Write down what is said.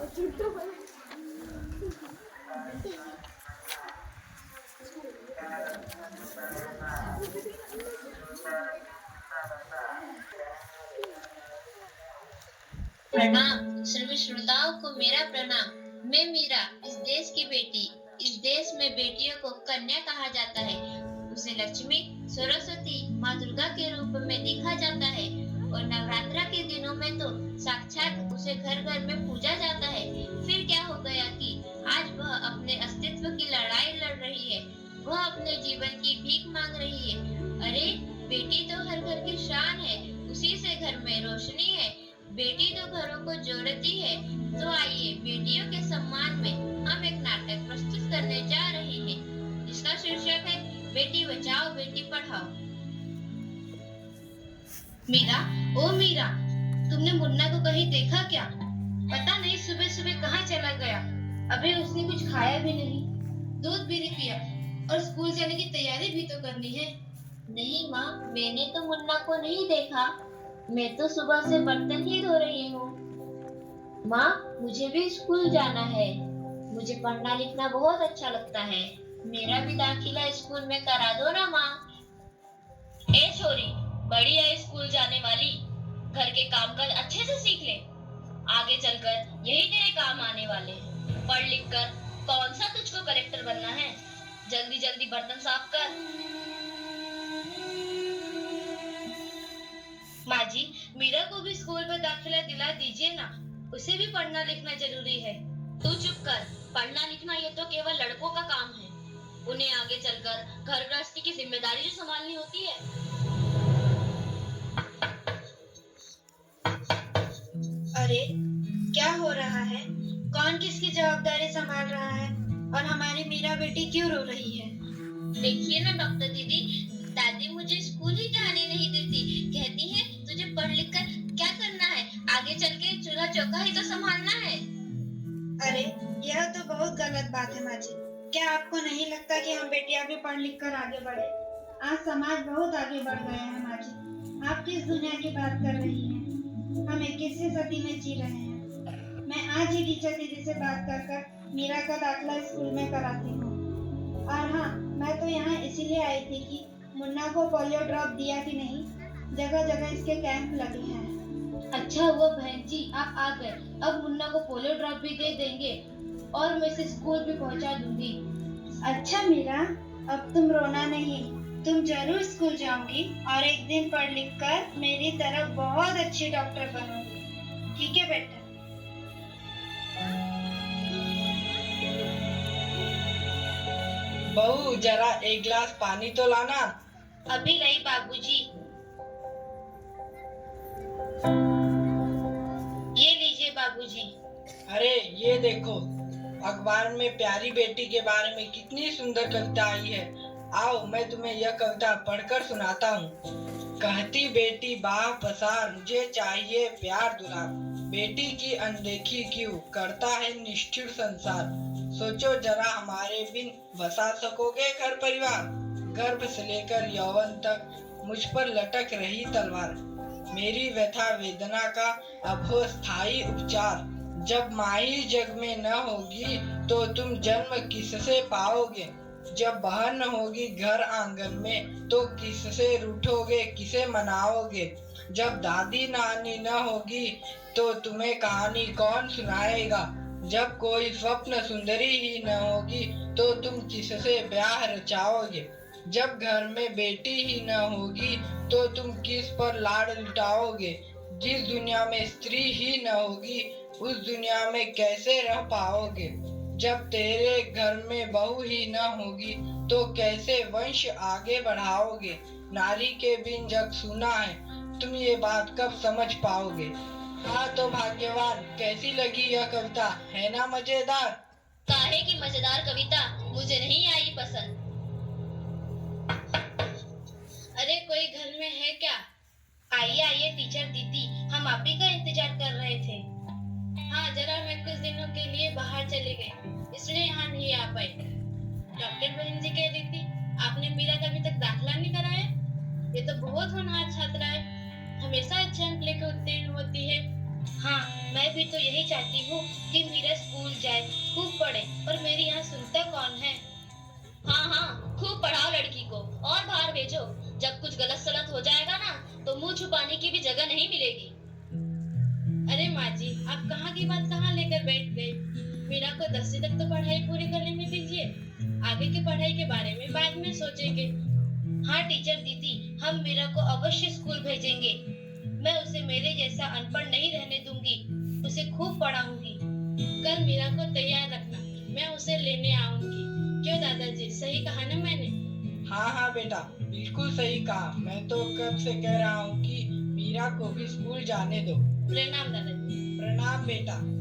प्रणाम सभी श्रोताओं को मेरा प्रणाम। मैं मीरा, इस देश की बेटी। इस देश में बेटियों को कन्या कहा जाता है। उसे लक्ष्मी, सरस्वती, माँ दुर्गा के रूप में देखा जाता है और नवरात्रा के दिनों में तो साक्षात उसे घर घर में पूजा जाता है। फिर क्या हो गया कि आज वह अपने अस्तित्व की लड़ाई लड़ रही है। वह अपने जीवन की भीख मांग रही है। अरे, बेटी तो हर घर की शान है, उसी से घर में रोशनी है। बेटी तो घरों को जोड़ती है। तो आइए बेटियों के सम्मान में हम एक नाटक प्रस्तुत करने जा रहे हैं, जिसका शीर्षक है बेटी बचाओ बेटी पढ़ाओ। मीरा, ओ मीरा, तुमने मुन्ना को कहीं देखा क्या? पता नहीं सुबह सुबह कहाँ चला गया। अभी उसने कुछ खाया भी नहीं, दूध भी नहीं पिया और स्कूल जाने की तैयारी भी तो करनी है। नहीं माँ, मैंने तो मुन्ना को नहीं देखा। मैं तो सुबह से बर्तन ही धो रही हूँ। माँ, मुझे भी स्कूल जाना है। मुझे पढ़ना लिखना बहुत अच्छा लगता है। मेरा भी दाखिला स्कूल में करा दो ना माँ। ए छोरी, बड़ी है स्कूल जाने वाली, घर के काम काज अच्छे से सीख ले। आगे चलकर यही तेरे काम आने वाले हैं। पढ़ लिख कर कौन सा तुझको कलेक्टर बनना है? जल्दी जल्दी बर्तन साफ कर। माँ जी, मीरा को भी स्कूल में दाखिला दिला दीजिए ना। उसे भी पढ़ना लिखना जरूरी है। तू चुप कर। पढ़ना लिखना ये तो केवल लड़कों का काम है। उन्हें आगे चलकर घर गृहस्थी की जिम्मेदारी जो संभालनी होती है। अरे, क्या हो रहा है? कौन किसकी जवाबदारी संभाल रहा है? और हमारी मीरा बेटी क्यों रो रही है? देखिए ना डॉक्टर दीदी, दादी मुझे स्कूल ही जाने नहीं देती। कहती है तुझे पढ़ लिख कर क्या करना है, आगे चल के चूल्हा चौका ही तो संभालना है। अरे, यह तो बहुत गलत बात है माँ जी। क्या आपको नहीं लगता कि हम बेटियां भी पढ़ लिख कर आगे बढ़े? आज समाज बहुत आगे बढ़ गया है माँ जी। आप किस दुनिया की बात कर रही हैं? हम 21वीं सदी में जी रहे हैं। मैं आज ही टीचर दीदी से बात कर मीरा का दाखिला स्कूल में कराती हूँ। और हाँ, मैं तो यहाँ इसीलिए आई थी कि मुन्ना को पोलियो ड्रॉप दिया कि नहीं। जगह जगह इसके कैंप लगे हैं। अच्छा हुआ बहन जी आप आ गए। अब मुन्ना को पोलियो ड्रॉप भी दे देंगे और मैं इसे स्कूल भी पहुँचा दूंगी। अच्छा मीरा, अब तुम रोना नहीं। तुम जरूर स्कूल जाओगी और एक दिन पढ़ लिख कर मेरी तरह बहुत अच्छी डॉक्टर बनोगी। ठीक है बेटा? बहू, जरा एक गिलास पानी तो लाना। अभी लाई बाबूजी। ये लीजिए बाबूजी। अरे ये देखो, अखबार में प्यारी बेटी के बारे में कितनी सुंदर कविता आई है। आओ मैं तुम्हें यह कविता पढ़कर सुनाता हूँ। कहती बेटी बाह पसार, मुझे चाहिए प्यार दुलार। बेटी की अनदेखी क्यों करता है निष्ठुर संसार। सोचो जरा हमारे बिन बसा सकोगे घर परिवार। गर्भ से लेकर यौवन तक मुझ पर लटक रही तलवार। मेरी व्यथा वेदना का अब हो स्थायी उपचार। जब माई जग में न होगी तो तुम जन्म किससे पाओगे। जब बहन न होगी घर आंगन में तो किससे रूठोगे, किसे मनाओगे। जब दादी नानी न होगी तो तुम्हें कहानी कौन सुनाएगा। जब कोई स्वप्न सुंदरी ही न होगी तो तुम किससे ब्याह रचाओगे। जब घर में बेटी ही न होगी तो तुम किस पर लाड लुटाओगे। जिस दुनिया में स्त्री ही न होगी उस दुनिया में कैसे रह पाओगे। जब तेरे घर में बहू ही न होगी तो कैसे वंश आगे बढ़ाओगे। नारी के बिन जग सूना है, तुम ये बात कब समझ पाओगे। हाँ तो भाग्यवान, कैसी लगी यह कविता, है ना मजेदार। काहे की मजेदार कविता मुझे नहीं आई पसंद। अरे कोई घर में है क्या? आइए आइए टीचर दीदी, हम आप ही का इंतजार कर रहे थे। हाँ, जरा मैं कुछ दिनों के लिए बाहर चले गए, इसलिए यहाँ नहीं आ पाई। डॉक्टर बहन जी कह रही थी आपने मीरा का अभी तक दाखिला नहीं कराया। ये तो बहुत होनहार छात्रा है, हमेशा अच्छे अंक लेकर उत्तीर्ण होती है। हाँ, मैं भी तो यही चाहती हूँ कि जाए, खूब पढ़े, पर मेरी यहाँ सुनता कौन है। हाँ हाँ, खूब पढ़ाओ लड़की को और बाहर भेजो। जब कुछ गलत सलत हो जाएगा ना, तो मुंह छुपाने की भी जगह नहीं मिलेगी। अरे माँ जी, आप कहाँ की बात कहाँ लेकर बैठ गए। मीरा को 10वीं तक तो पढ़ाई पूरी कर लेने दीजिए, आगे की पढ़ाई के बारे में बाद में सोचेंगे। हाँ टीचर दीदी, हम मीरा को अवश्य स्कूल भेजेंगे। मैं उसे मेरे जैसा अनपढ़ नहीं रहने दूंगी, उसे खूब पढ़ाऊंगी। कल मीरा को तैयार रखना, मैं उसे लेने आऊंगी। क्यों दादाजी, सही कहा ना मैंने? हाँ हाँ बेटा, बिल्कुल सही कहा। मैं तो कब से कह रहा हूँ कि मीरा को भी स्कूल जाने दो। प्रणाम दादाजी। प्रणाम बेटा।